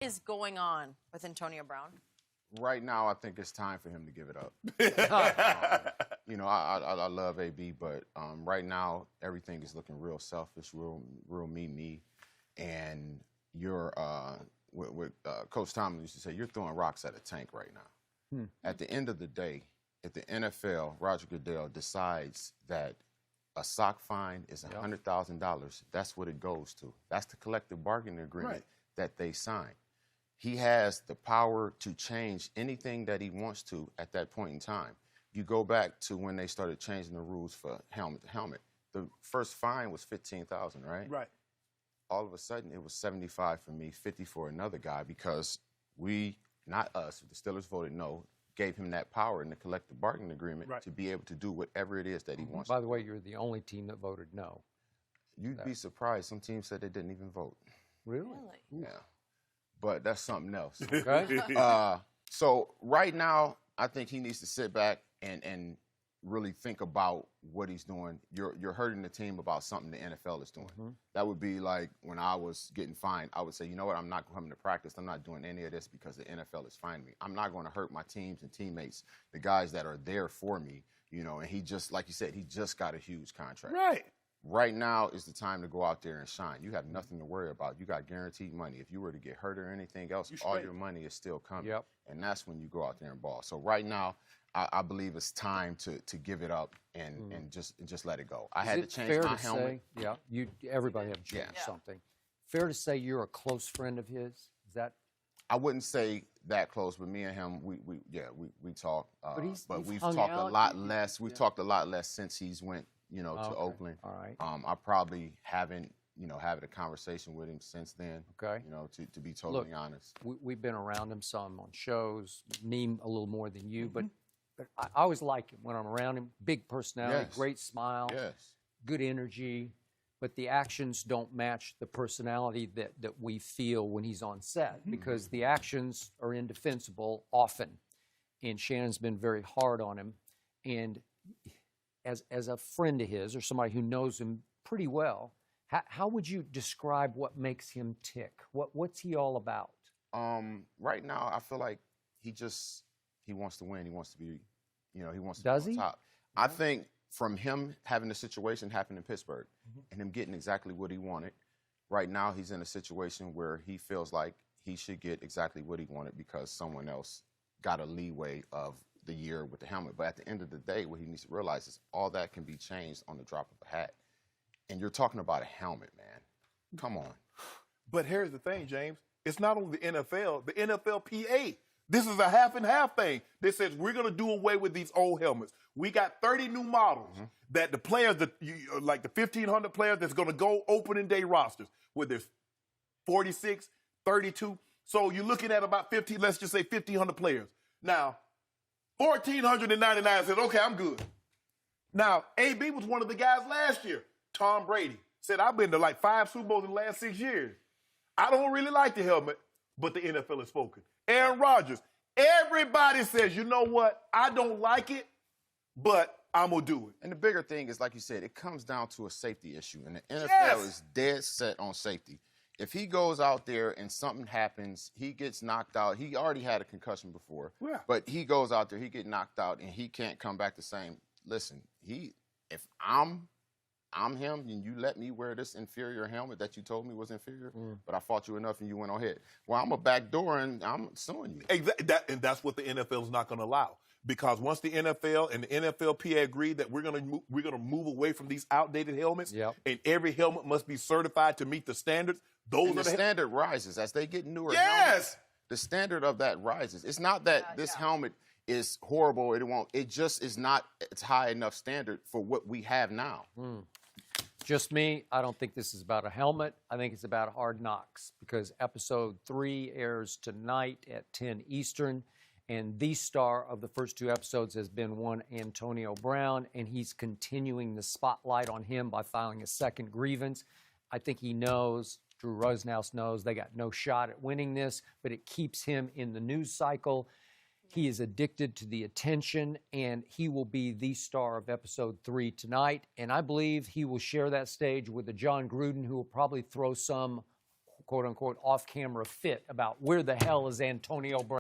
is going on with Antonio Brown? Right now, I think it's time for him to give it up. You know, I love AB, but right now everything is looking real selfish, real me, and you're what Coach Tomlin used to say, you're throwing rocks at a tank right now. At the end of the day, if the NFL, Roger Goodell, decides that a sock fine is $100,000, that's what it goes to. That's the collective bargaining agreement that they sign. He has the power to change anything that he wants to at that point in time. You go back to when they started changing the rules for helmet to helmet. The first fine was $15,000, right? Right. All of a sudden, it was 75 for me, 50 for another guy, because we, not us, the Steelers voted no, gave him that power in the collective bargaining agreement to be able to do whatever it is that he wants. By the way, you're the only team that voted no. You'd be surprised. Some teams said they didn't even vote. Really? Yeah. But that's something else. Okay. So right now, I think he needs to sit back and really think about what he's doing. You're hurting the team about something the NFL is doing. That would be like when I was getting fined, I would say, you know what, I'm not coming to practice. I'm not doing any of this because the NFL is fining me. I'm not going to hurt my teams and teammates, the guys that are there for me, you know, and he just, like you said, he just got a huge contract. Right. Right now is the time to go out there and shine. You have nothing to worry about. You got guaranteed money. If you were to get hurt or anything else, all your money is still coming. And that's when you go out there and ball. So right now, I believe it's time to give it up and just let it go. I had to change my helmet. Everybody have changed something. Fair to say you're a close friend of his? Is that? I wouldn't say that close, but me and him, we talk. But we've talked a lot less. We've talked a lot less since he's went, you know, to Oakland. All right. I probably haven't, you know, had a conversation with him since then. Okay. You know, to be totally honest. We've been around him some on shows, me a little more than you, but I always like him when I'm around him. Big personality, great smile, good energy, but the actions don't match the personality that we feel when he's on set, because the actions are indefensible often, and Shannon's been very hard on him. And as a friend of his or somebody who knows him pretty well, how would you describe what makes him tick? What's he all about? Right now, I feel like he wants to win. He wants to be, you know, he wants to Does be on he? top. I think from him having the situation happen in Pittsburgh and him getting exactly what he wanted, right now he's in a situation where he feels like he should get exactly what he wanted because someone else got a leeway of the year with the helmet. But at the end of the day, what he needs to realize is all that can be changed on the drop of a hat. And you're talking about a helmet, man. Come on. But here's the thing, James. It's not only the NFL, the NFLPA. This is a half and half thing. They says we're going to do away with these old helmets. We got 30 new models that the players, like the 1,500 players that's going to go opening day rosters, where there's 46, 32. So you're looking at about 15, let's just say 1,500 players. Now, 1,499 said, okay, I'm good. Now, AB was one of the guys last year. Tom Brady said, I've been to like 5 Super Bowls in the last 6 years. I don't really like the helmet, but the NFL has spoken. Aaron Rodgers, everybody says, you know what? I don't like it, but I'm going to do it. And the bigger thing is, like you said, it comes down to a safety issue. And the NFL is dead set on safety. If he goes out there and something happens, he gets knocked out. He already had a concussion before. But he goes out there, he get knocked out, and he can't come back the same. Listen, if I'm him and you let me wear this inferior helmet that you told me was inferior, but I fought you enough and you went on ahead. Well, I'm a backdoor and I'm suing you. And that's what the NFL is not going to allow. Because once the NFL and the NFLPA agreed that we're going to move away from these outdated helmets, and every helmet must be certified to meet the standards, the standard rises as they get newer helmets. The standard of that rises. It's not that this helmet is horrible. It just is not. It's high enough standard for what we have now. Just me, I don't think this is about a helmet. I think it's about Hard Knocks, because episode 3 airs tonight at 10 Eastern, and the star of the first 2 episodes has been one Antonio Brown, and he's continuing the spotlight on him by filing a second grievance. I think he knows, Drew Rosenhaus knows, they got no shot at winning this, but it keeps him in the news cycle. He is addicted to the attention, and he will be the star of episode 3 tonight. And I believe he will share that stage with a John Gruden, who will probably throw some quote unquote off camera fit about where the hell is Antonio Brown.